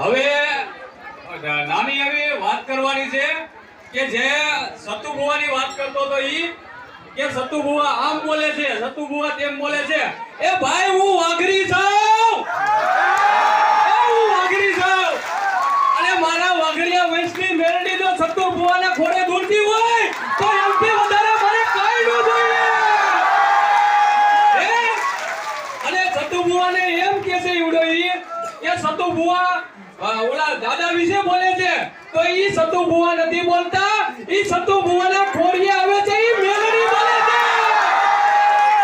હવે નાની એવી વાત કરવાની છે કે જે સતુ બુવાની વાત કરતો તો ઈ કે સતુ બુવા આમ બોલે છે, સતુ બુવા તેમ બોલે છે. એ ભાઈ હું વાઘરી છું, હું વાઘરી છું. અને મારા વાઘરિયા વંશની મેરડી જો સતુ બુવાને ખોડે દોડતી હોય તો એમથી વધારે મારે કાઈ ન જોઈએ. અને સતુ બુવાને એમ કે છે ઈવડો ઈ કે સતુ બુવા ઓલા દાદા વિશે બોલે છે તો ઈ સતુ બુવા નથી બોલતા, ઈ સતુ બુવાના ખોડિયે આવે છે ઈ મેલડી બોલે છે.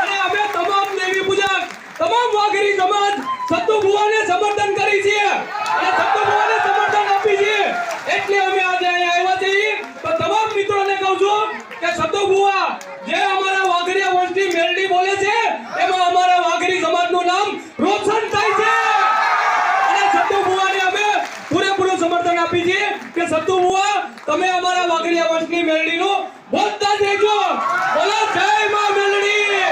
અને અમે તમામ દેવી પૂજક, તમામ વાઘરી સમાજ સતુ બુવાને સમર્થન કરી છે અને સતુ બુવાને સમર્થન આપી છે. એટલે અમે આજે અહીંયા આવ્યા છીએ. તો તમામ મિત્રોને કહું છું કે સતુ બુવા જે અમારા વાઘરિયા વંશની મેલડી બોલે છે એમાં અમારા વાઘરી સમાજનું નામ રોશન થાય છે. સમર્થન આપી છે કે સતુ બુવા તમે અમારા વાઘરિયા વંશની મેલડીનું બોલતા જ રહેજો. બોલો જય માં મેલડી,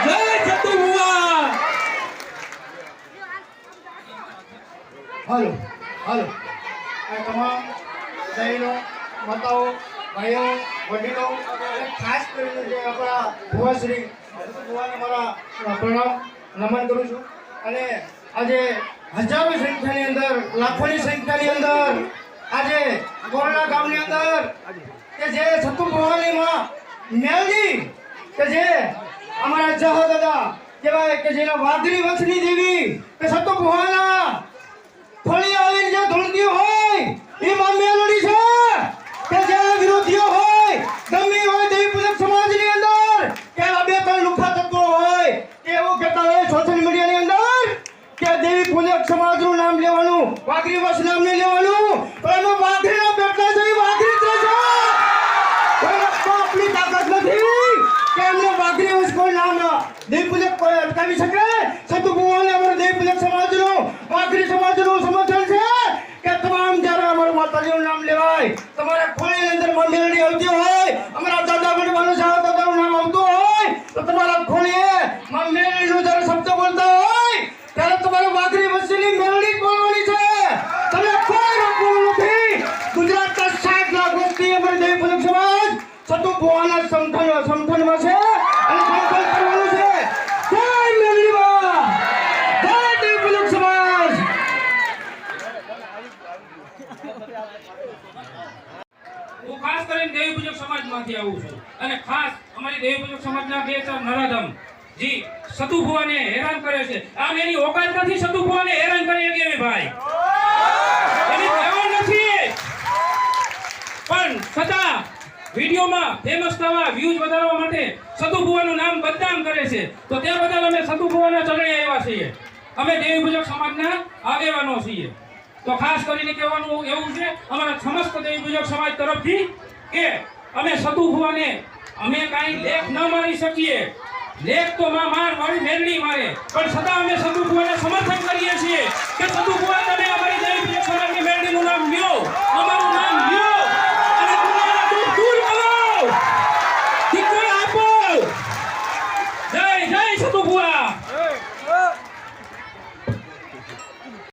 જય સતુ બુવા. હાલો હાલો આ તમામ બહેનો, માતાઓ, ભાઈઓ, વડીલો અને ખાસ કરીને જે આપણા ભુવાશ્રી ભુવાને મારા પ્રણામ નમન કરું છું. અને આજે હજારો સંખ્યાની અંદર, લાખોની સંખ્યાની અંદર આજે કોરણા ગામની અંદર કે જે સતુ ભુવાની માં મેલડી કે જે અમારા જહ દાદા કહેવાય કે જેના વાઘરી વંશની દેવી કે સતુ ભુવાના ફળી આવીને જે ધૂળતી હોય એ માં મેલડી છે. કે જે વિરોધીઓ હોય ગમે હોય દેવી પૂજક સમાજની અંદર કે આ બે ત્રણ લુખા તત્વો હોય કે એવું કહેતા હોય સોશિયલ મીડિયાની અંદર કે દેવી પૂજક સમાજનું નામ લેવાનું, વાઘરી વંશ નામ નહીં લેવાનું, પણ એમાં વાઘરીના બેટલા જેવી વાઘરી જ છે. કોઈ આપણી તાકાત નથી કે એમને વાઘરી વંશ કોઈ નામ દેવી પૂજક કોઈ અટકાવી શકે. સતુ ભુવાને અમારા દેવી પૂજક સમાજનું, વાઘરી સમાજનું સમર્થન છે કે તમામ જ્યારે અમારું માતાજીનું નામ લેવાય, તમારા ખોળીની અંદર માં મેલડી આવતી હોય, અમારા દાદા વડવાનું શાહ દાદાનું નામ આવતું હોય તો તમારા ખોળીએ માં મેલડીનો જ્યારે શબ્દ બોલતા હોય ત્યારે તમારે વાઘરી વંશની મેલડી બોલવાની છે. તમે કોઈ રોકવાનું નથી. ગુજરાતના 60 લાખ વસ્તી અમારી દેવી પૂજક સમાજ સતુ ભુવાના સમર્થનમાં છે અને સંકલ્પ કરવાનું છે. જય મેલડી માં, જય દેવી પૂજક સમાજ. હું ખાસ કરીને દેવી પૂજક સમાજમાંથી આવું છું અને ખાસ અમારી દેવી પૂજક સમાજના 2-4 નરાધમ જી સતુ ભુવાને હેરાન કરે છે. આમ એની ઓકાત નથી સતુ ભુવાને હેરાન કરી શકે ભાઈ, એની કહેવા નથી. પણ છતાં વિડીયોમાં ફેમસ થવા, વ્યૂઝ વધારવા માટે સતુ ભુવાનું નામ બદનામ કરે છે. તો તે બદલ અમે સતુ ભુવાના ચરણે આવ્યા છીએ. અમે દેવી પૂજક સમાજના આગેવાનો છીએ. તો ખાસ કરીને કહેવાનું એવું છે અમારા સમસ્ત દેવી પૂજક સમાજ તરફથી કે અમે સતુ ભુવાને અમે કાંઈ લેખ ન મારી શકીએ, લેખ તો માર મારી મેલડી મારે, પણ છતાં અમે સતુ ભુવાને સમર્થન કરીએ છીએ કે સતુ ભુવા તમે અમારી દેવી પૂજક સમાજની મેલડીનું નામ લ્યો.